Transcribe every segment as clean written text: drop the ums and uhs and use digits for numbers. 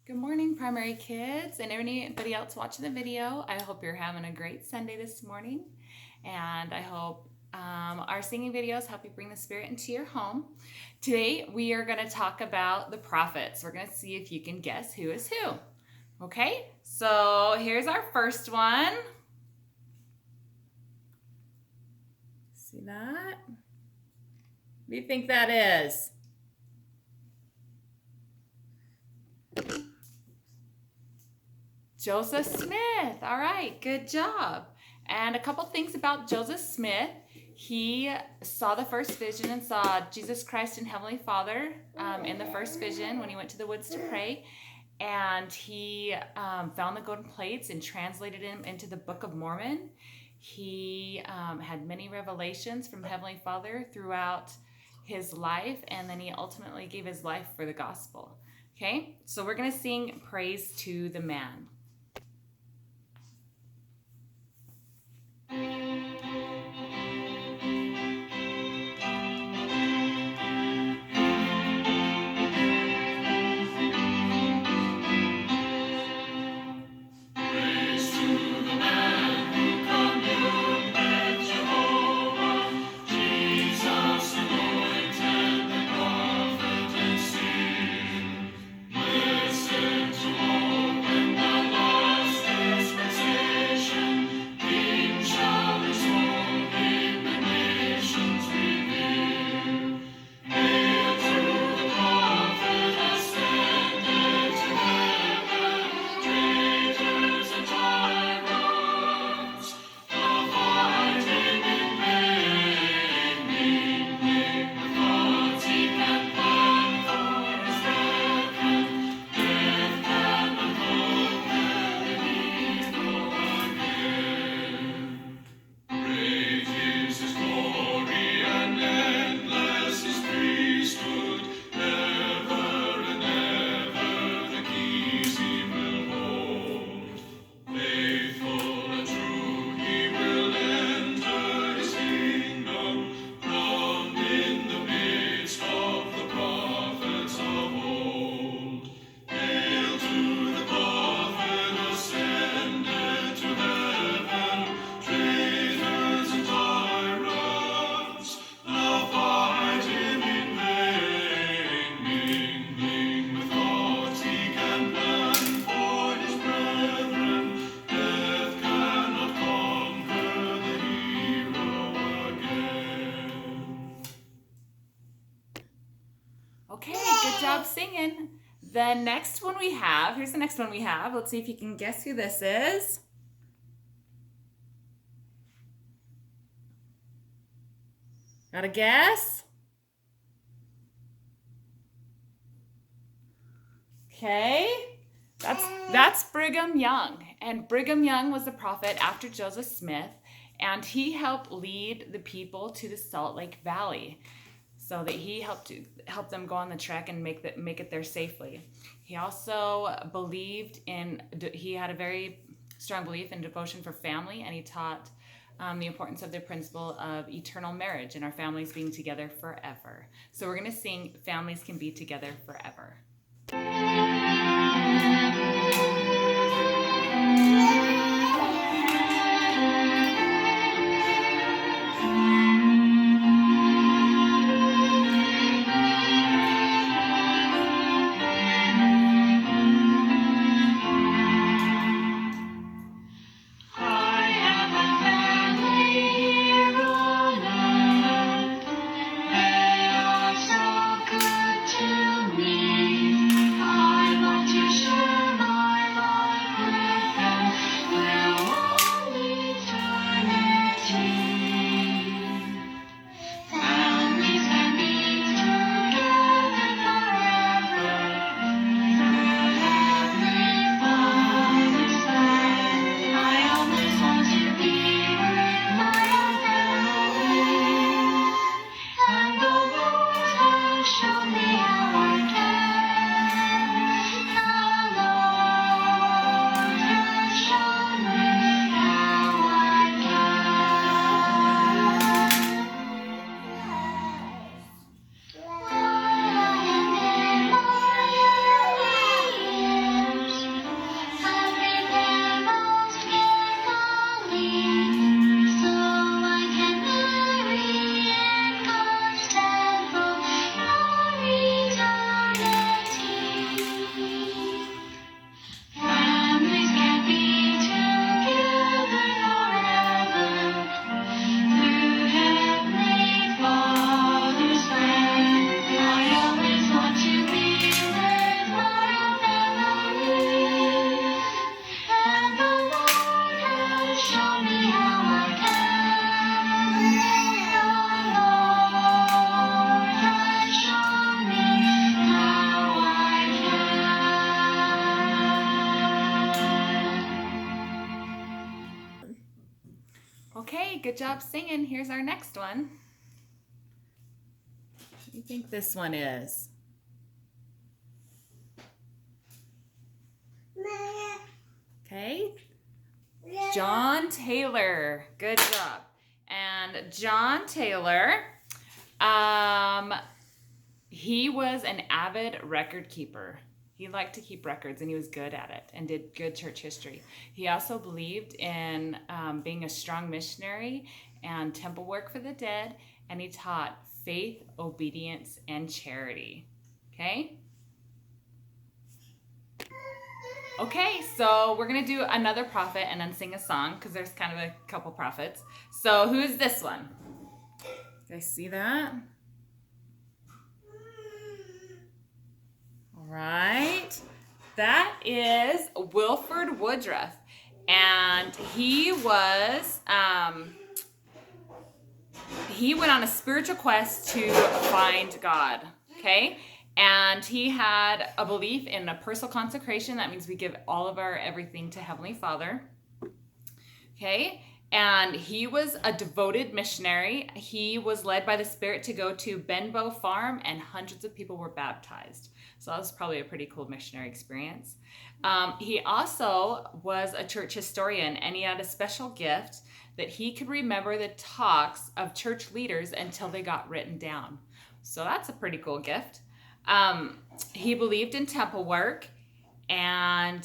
Good morning, primary kids, and anybody else watching the video. I hope you're having a great Sunday this morning, and I hope our singing videos help you bring the Spirit into your home. Today, we are going to talk about the prophets. We're going to see if you can guess who is who. Okay, so here's our first one. See that? What do you think that is? Joseph Smith. All right, good job. And a couple things about Joseph Smith. He saw the first vision and saw Jesus Christ and Heavenly Father in the first vision when he went to the woods to pray. And he found the golden plates and translated them into the Book of Mormon. He had many revelations from Heavenly Father throughout his life, and then he ultimately gave his life for the gospel. Okay, so we're going to sing Praise to the Man. Okay, good job singing. The next one we have, here's the next one we have. Let's see if you can guess who this is. Got a guess? Okay, that's Brigham Young. And Brigham Young was the prophet after Joseph Smith, and he helped lead the people to the Salt Lake Valley, so that he helped them go on the trek and make it there safely. He also he had a very strong belief in devotion for family, and he taught the importance of the principle of eternal marriage and our families being together forever. So we're going to sing Families Can Be Together Forever. good job singing. Here's our next one. What do you think this one is? Okay. John Taylor. Good job. And John Taylor, he was an avid record keeper. He liked to keep records, and he was good at it and did good church history. He also believed in being a strong missionary and temple work for the dead, and he taught faith, obedience, and charity. Okay? Okay, so we're going to do another prophet and then sing a song because there's kind of a couple prophets. So who is this one? You guys see that? All right. That is Wilford Woodruff. And he was, he went on a spiritual quest to find God. Okay? And he had a belief in a personal consecration. That means we give all of our everything to Heavenly Father. Okay? And he was a devoted missionary. He was led by the Spirit to go to Benbow Farm, and hundreds of people were baptized. So that was probably a pretty cool missionary experience. He also was a church historian, and he had a special gift that he could remember the talks of church leaders until they got written down. So that's a pretty cool gift. He believed in temple work and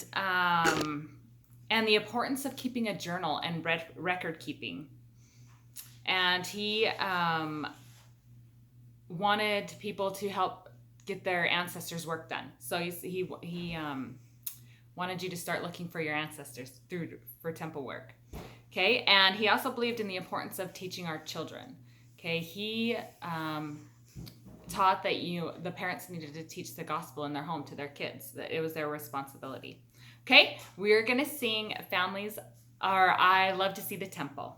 the importance of keeping a journal and record keeping. And he wanted people to help get their ancestors' work done. So he wanted you to start looking for your ancestors for temple work. Okay, and he also believed in the importance of teaching our children. Okay, he taught that the parents needed to teach the gospel in their home to their kids, that it was their responsibility. Okay, we're going to sing Families Are I Love to See the Temple.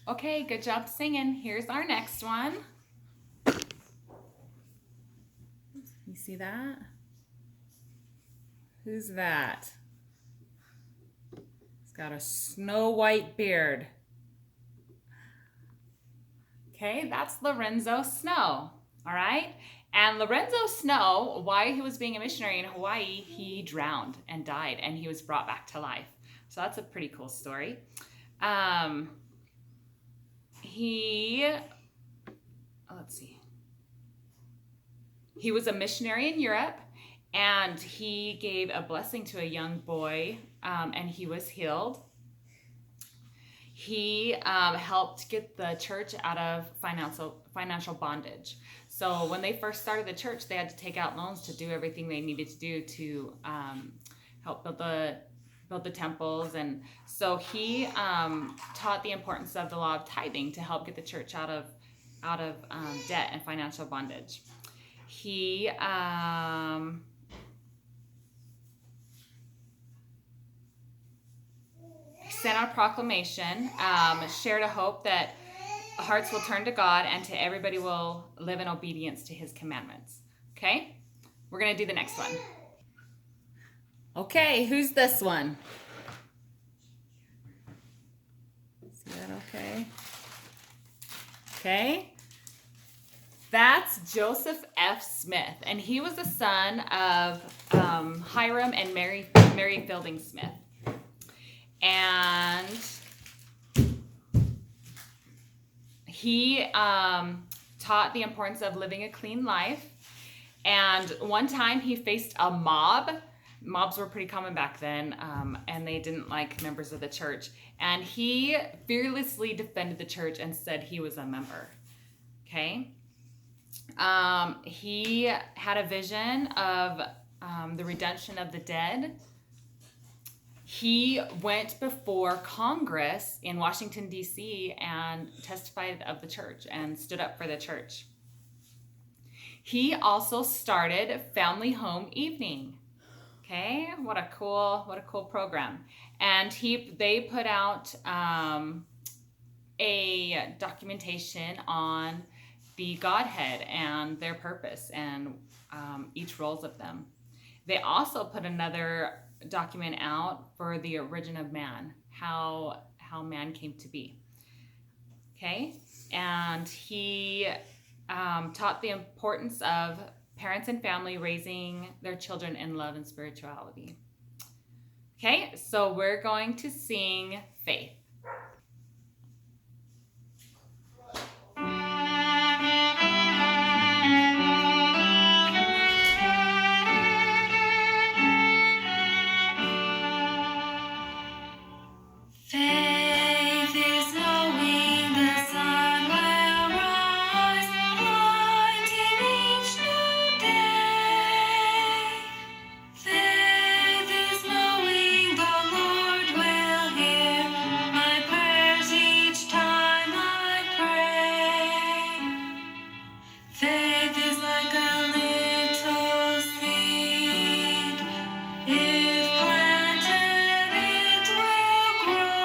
Okay, good job singing. Here's our next one. You see that? Who's that? He's got a snow white beard. Okay, that's Lorenzo Snow. All right? And Lorenzo Snow, while he was being a missionary in Hawaii, he drowned and died, and he was brought back to life. So that's a pretty cool story. He was a missionary in Europe, and he gave a blessing to a young boy, and he was healed. He helped get the church out of financial bondage. So when they first started the church, they had to take out loans to do everything they needed to do to help build built the temples, and so he taught the importance of the law of tithing to help get the church out of debt and financial bondage. He sent out a proclamation, shared a hope that hearts will turn to God and to everybody will live in obedience to his commandments. Okay? We're going to do the next one. Okay, who's this one? See that okay? Okay. That's Joseph F. Smith, and he was the son of Hiram and Mary Fielding Smith. And he taught the importance of living a clean life. And one time he faced a mob. Mobs were pretty common back then, and they didn't like members of the church. And he fearlessly defended the church and said he was a member. Okay? He had a vision of the redemption of the dead. He went before Congress in Washington, D.C. and testified of the church and stood up for the church. He also started Family Home Evening. Okay, what a cool program. And they put out a documentation on the Godhead and their purpose and each roles of them. They also put another document out for the origin of man, how man came to be. Okay, and he taught the importance of parents and family raising their children in love and spirituality. Okay, so we're going to sing Faith. Faith is knowing the sun will rise, lighting each new day. Faith is knowing the Lord will hear my prayers each time I pray. Faith is like a little seed. If planted, it will grow.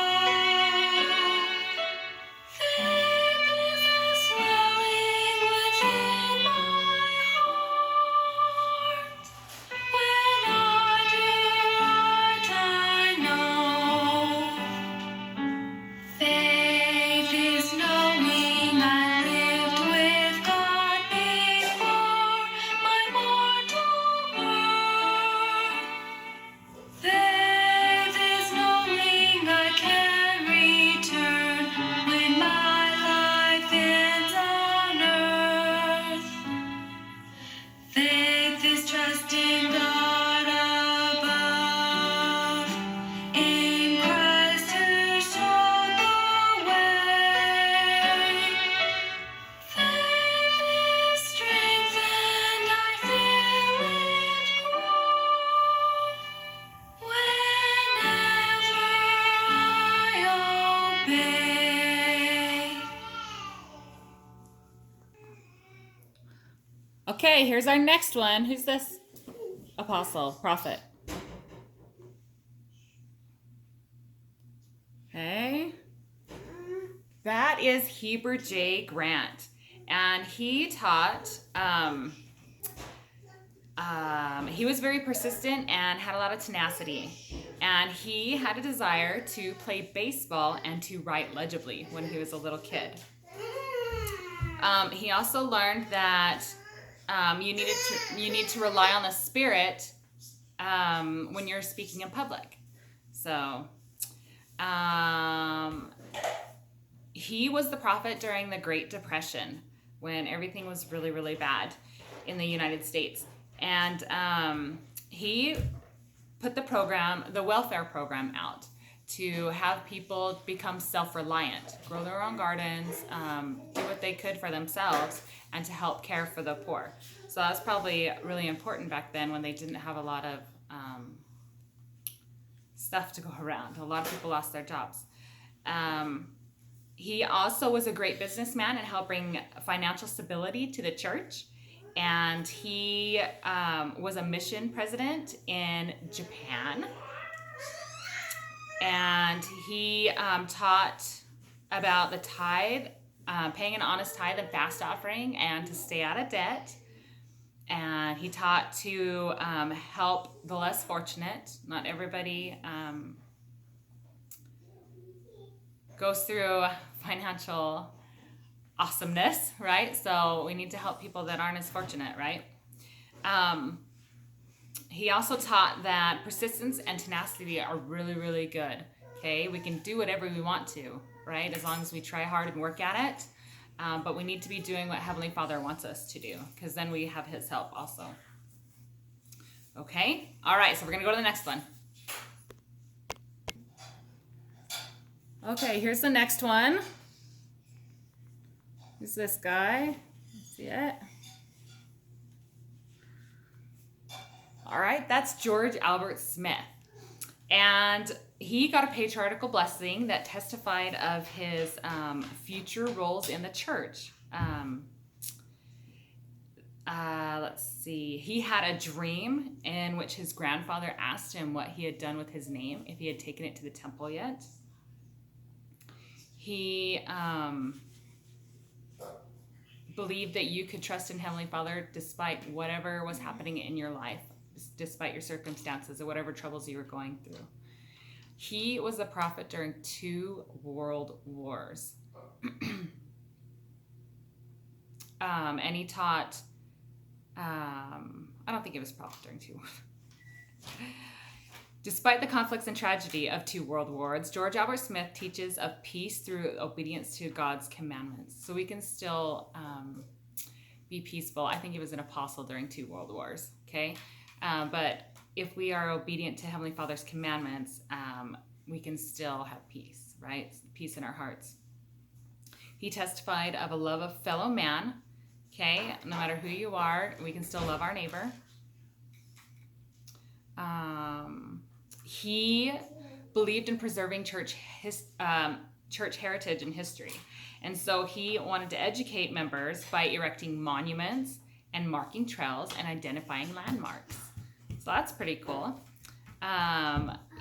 Faith is a swelling within my heart. When I do right, I know. Faith is knowing I lived with God before my mortal birth. Faith is knowing I can return when my life ends on earth. Faith is trusting God above, in Christ who showed the way. Faith is strength and I feel it grow whenever I obey. Okay, here's our next one. Who's this? Apostle, prophet. Okay. That is Heber J. Grant. And he taught, he was very persistent and had a lot of tenacity. And he had a desire to play baseball and to write legibly when he was a little kid. He also learned that you need to rely on the Spirit when you're speaking in public. So he was the prophet during the Great Depression when everything was really, really bad in the United States. And he put the welfare program out to have people become self-reliant, grow their own gardens, do what they could for themselves, and to help care for the poor. So that's probably really important back then when they didn't have a lot of stuff to go around. A lot of people lost their jobs. He also was a great businessman and helped bring financial stability to the church. And he was a mission president in Japan. And he taught about the tithe, paying an honest tithe and fast offering, and to stay out of debt. And he taught to help the less fortunate. Not everybody goes through financial awesomeness, right? So we need to help people that aren't as fortunate, right? He also taught that persistence and tenacity are really, really good. Okay, we can do whatever we want to, right? As long as we try hard and work at it. But we need to be doing what Heavenly Father wants us to do, because then we have His help also. Okay, all right, so we're going to go to the next one. Okay, here's the next one. Who's this guy? See it? All right, that's George Albert Smith. And he got a patriarchal blessing that testified of his future roles in the church. Let's see. He had a dream in which his grandfather asked him what he had done with his name, if he had taken it to the temple yet. He believed that you could trust in Heavenly Father despite whatever was happening in your life, despite your circumstances or whatever troubles you were going through. He was a prophet during 2 world wars. And he taught, I don't think he was a prophet during 2 wars. Despite the conflicts and tragedy of 2 world wars, George Albert Smith teaches of peace through obedience to God's commandments. So we can still be peaceful. I think he was an apostle during 2 world wars, okay? But if we are obedient to Heavenly Father's commandments, we can still have peace, right? Peace in our hearts. He testified of a love of fellow man, okay? No matter who you are, we can still love our neighbor. He believed in preserving church heritage and history. And so he wanted to educate members by erecting monuments and marking trails and identifying landmarks. So that's pretty cool.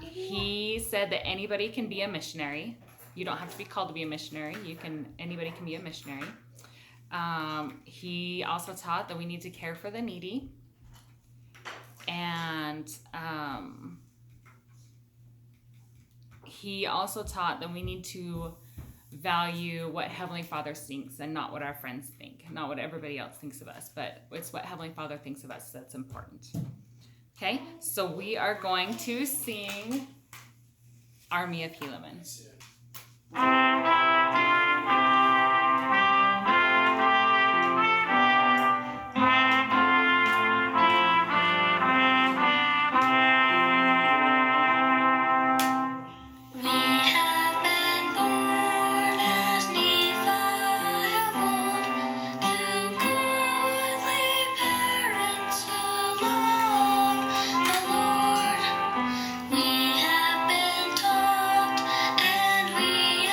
He said that anybody can be a missionary. You don't have to be called to be a missionary. Anybody can be a missionary. He also taught that we need to care for the needy. And he also taught that we need to value what Heavenly Father thinks and not what our friends think, not what everybody else thinks of us, but it's what Heavenly Father thinks of us that's important. Okay, so we are going to sing Army of Helaman. We have been taught and we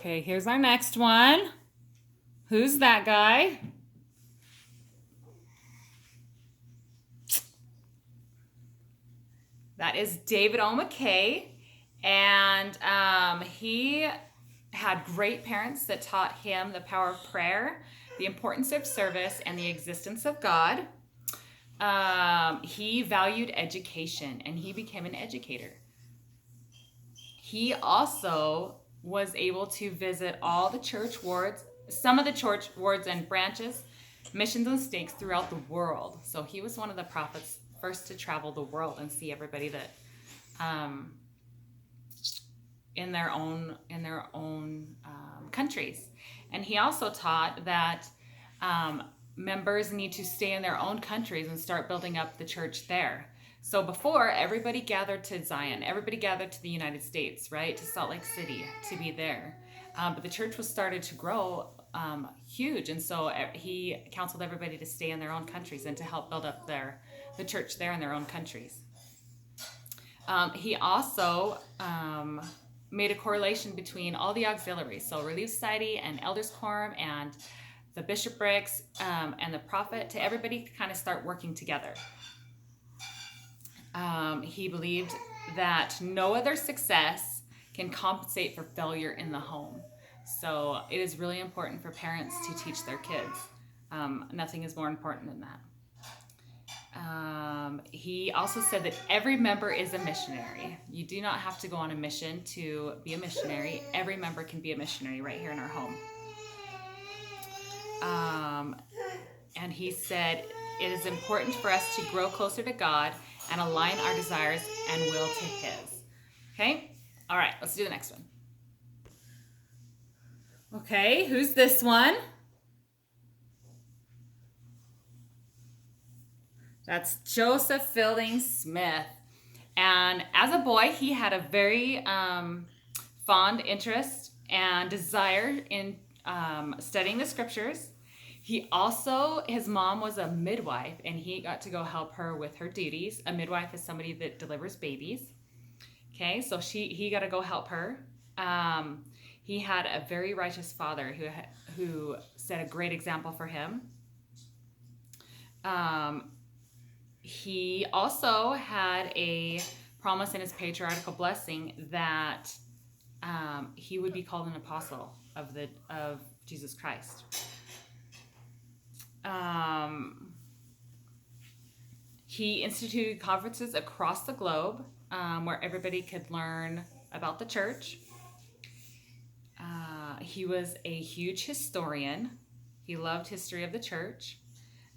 Okay, here's our next one. Who's that guy? That is David O. McKay. And he had great parents that taught him the power of prayer, the importance of service, and the existence of God. He valued education, and he became an educator. He also was able to visit all the church wards, some of the church wards and branches, missions and stakes throughout the world. So he was one of the prophets first to travel the world and see everybody that in their own countries. And he also taught that members need to stay in their own countries and start building up the church there. So before, everybody gathered to Zion, everybody gathered to the United States, right, to Salt Lake City to be there. But the church was started to grow huge, and so he counseled everybody to stay in their own countries and to help build up the church there in their own countries. He also made a correlation between all the auxiliaries, so Relief Society and Elders Quorum and the bishoprics and the prophet, to everybody kind of start working together. He believed that no other success can compensate for failure in the home. So it is really important for parents to teach their kids. Nothing is more important than that. He also said that every member is a missionary. You do not have to go on a mission to be a missionary. Every member can be a missionary right here in our home. And he said it is important for us to grow closer to God and align our desires and will to His. Okay? All right, let's do the next one. Okay, who's this one? That's Joseph Fielding Smith. And as a boy, he had a very fond interest and desire in studying the scriptures. He also, his mom was a midwife, and he got to go help her with her duties. A midwife is somebody that delivers babies. Okay, so he got to go help her. He had a very righteous father who set a great example for him. He also had a promise in his patriarchal blessing that he would be called an apostle of Jesus Christ. He instituted conferences across the globe where everybody could learn about the church. He was a huge historian. He loved history of the church.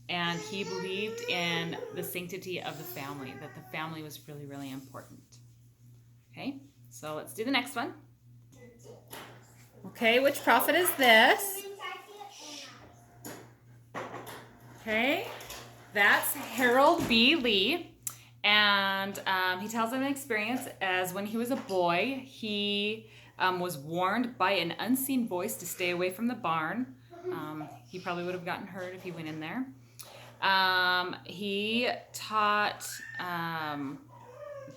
And he believed in the sanctity of the family, that the family was really, really important. Okay, so let's do the next one. Okay, which prophet is this? Okay, that's Harold B. Lee. And he tells of an experience as when he was a boy, he was warned by an unseen voice to stay away from the barn. He probably would have gotten hurt if he went in there. He taught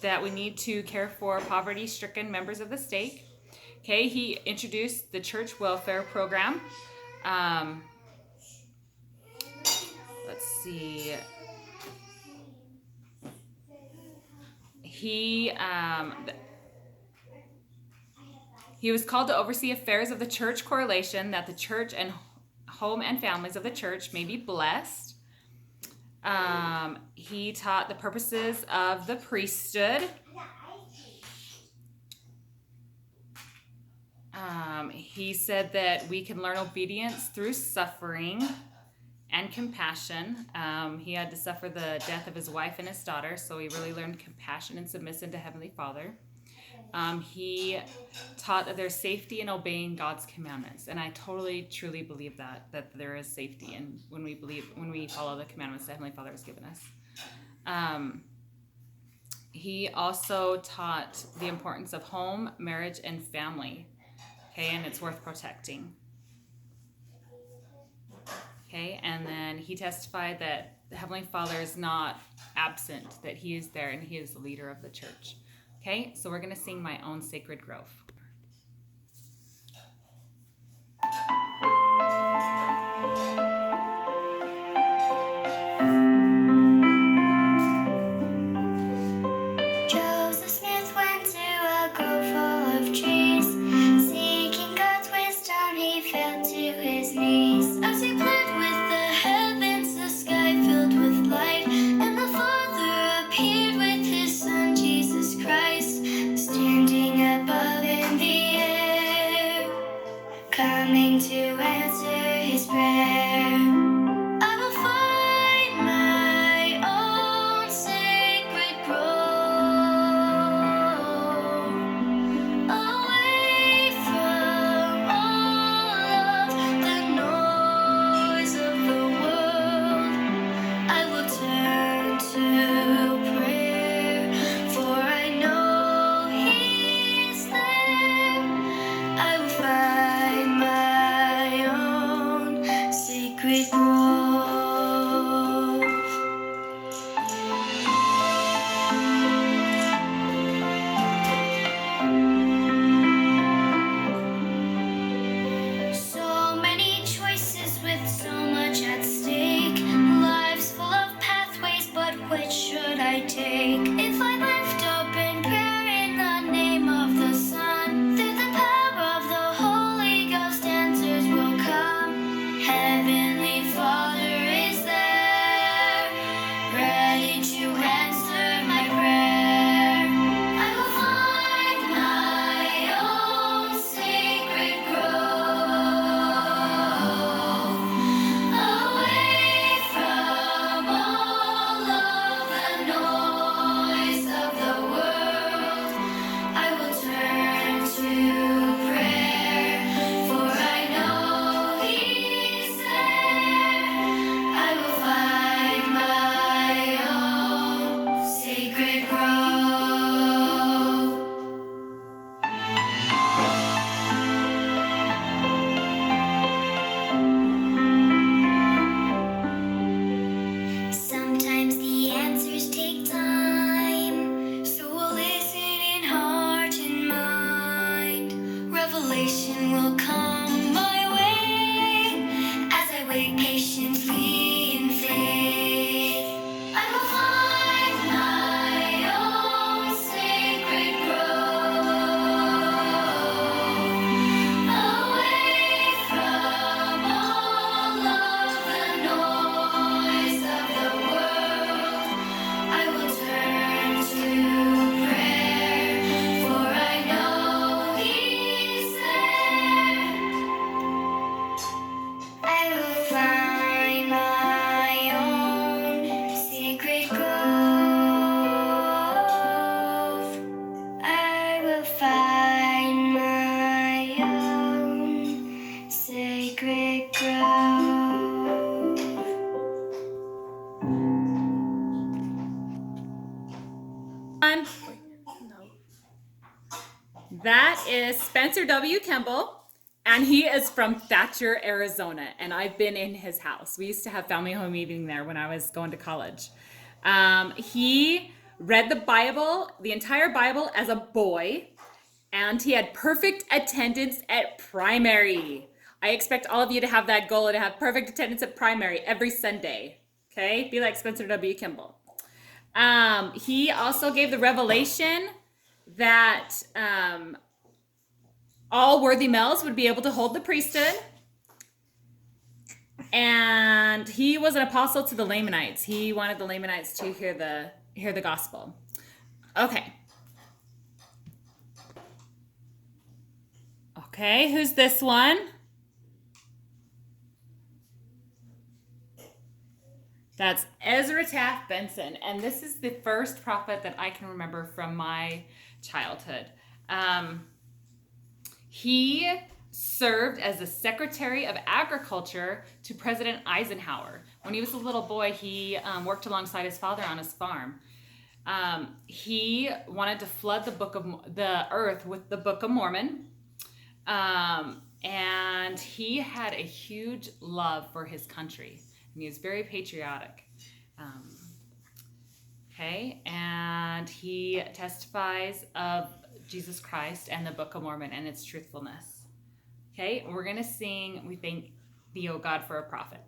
that we need to care for poverty-stricken members of the stake. Okay, he introduced the church welfare program. Let's see. He was called to oversee affairs of the church correlation, that the church and home and families of the church may be blessed. He taught the purposes of the priesthood. He said that we can learn obedience through suffering and compassion. He had to suffer the death of his wife and his daughter, so he really learned compassion and submission to Heavenly Father. He taught that there's safety in obeying God's commandments, and I totally, truly believe that there is safety in when we follow the commandments that Heavenly Father has given us. He also taught the importance of home, marriage, and family. Okay, and it's worth protecting. Okay, and then he testified that the Heavenly Father is not absent, that He is there and He is the leader of the church. Okay, so we're going to sing My Own Sacred Grove. will come my way as I wait patiently in faith. I will find my own sacred grove, away from all of the noise of the world. I will turn to prayer, for I know He's there. I will find my own secret grove. I will find my own sacred grove. That is Spencer W. Kimball, and he is from Thatcher, Arizona, and I've been in his house. We used to have family home meeting there when I was going to college. He read the Bible, the entire Bible, as a boy, and he had perfect attendance at primary. I expect all of you to have that goal, to have perfect attendance at primary every Sunday. Okay, be like Spencer W. Kimball. He also gave the revelation that all worthy males would be able to hold the priesthood. And he was an apostle to the Lamanites. He wanted the Lamanites to hear the gospel. Okay. Okay, who's this one? That's Ezra Taft Benson, and this is the first prophet that I can remember from my childhood. He served as the Secretary of Agriculture to President Eisenhower. When he was a little boy, he worked alongside his father on his farm. He wanted to flood the earth with the Book of Mormon. And he had a huge love for his country. And he was very patriotic. Okay, and he testifies of Jesus Christ and the Book of Mormon and its truthfulness. Okay, we're going to sing We Thank Thee, O God, for a Prophet.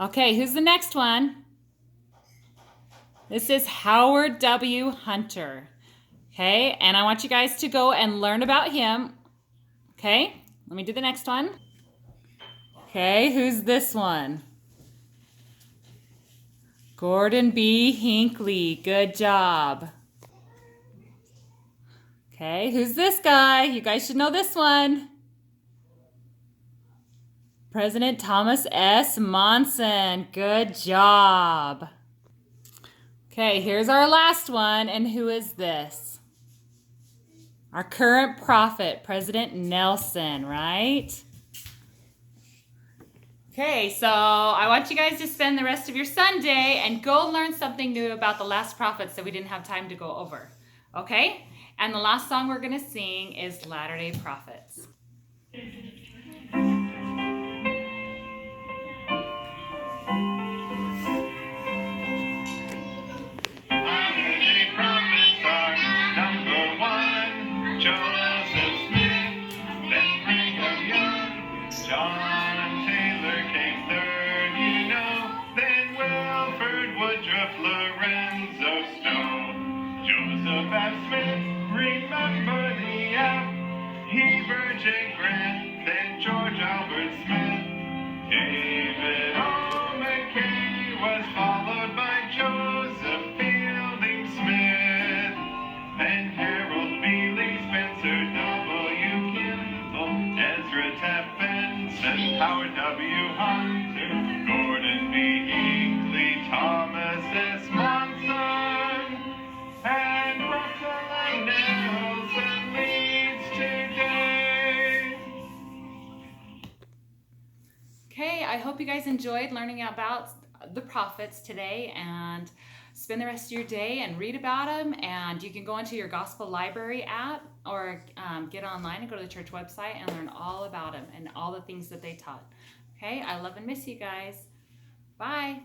Okay, who's the next one? This is Howard W. Hunter. Okay, and I want you guys to go and learn about him. Okay, let me do the next one. Okay, who's this one? Gordon B. Hinckley. Good job. Okay, who's this guy? You guys should know this one. President Thomas S. Monson. Good job. Okay, here's our last one. And who is this? Our current prophet, President Nelson, right? Okay, so I want you guys to spend the rest of your Sunday and go learn something new about the last prophets that we didn't have time to go over. Okay? And the last song we're going to sing is Latter-day Prophets. Latter-day prophets are number one. Joseph Smith, then Brigham Young. John Taylor came third, you know. Then Wilford Woodruff, Lorenzo Stone. Joseph F. Smith, remember the F. Heber J. Grant, then George Albert Smith. David O. McKay was followed by Joseph Fielding Smith. Then Harold B. Lee Spencer, W. Kimball, Ezra Taft Benson, Howard W. Hunter, Gordon B. Hinckley, Thomas S. Monson, and Russell M. Nelson leads today. Okay, I hope you guys enjoyed learning about the prophets today, and spend the rest of your day and read about them. And you can go into your Gospel Library app or get online and go to the church website and learn all about them and all the things that they taught. Okay, I love and miss you guys. Bye.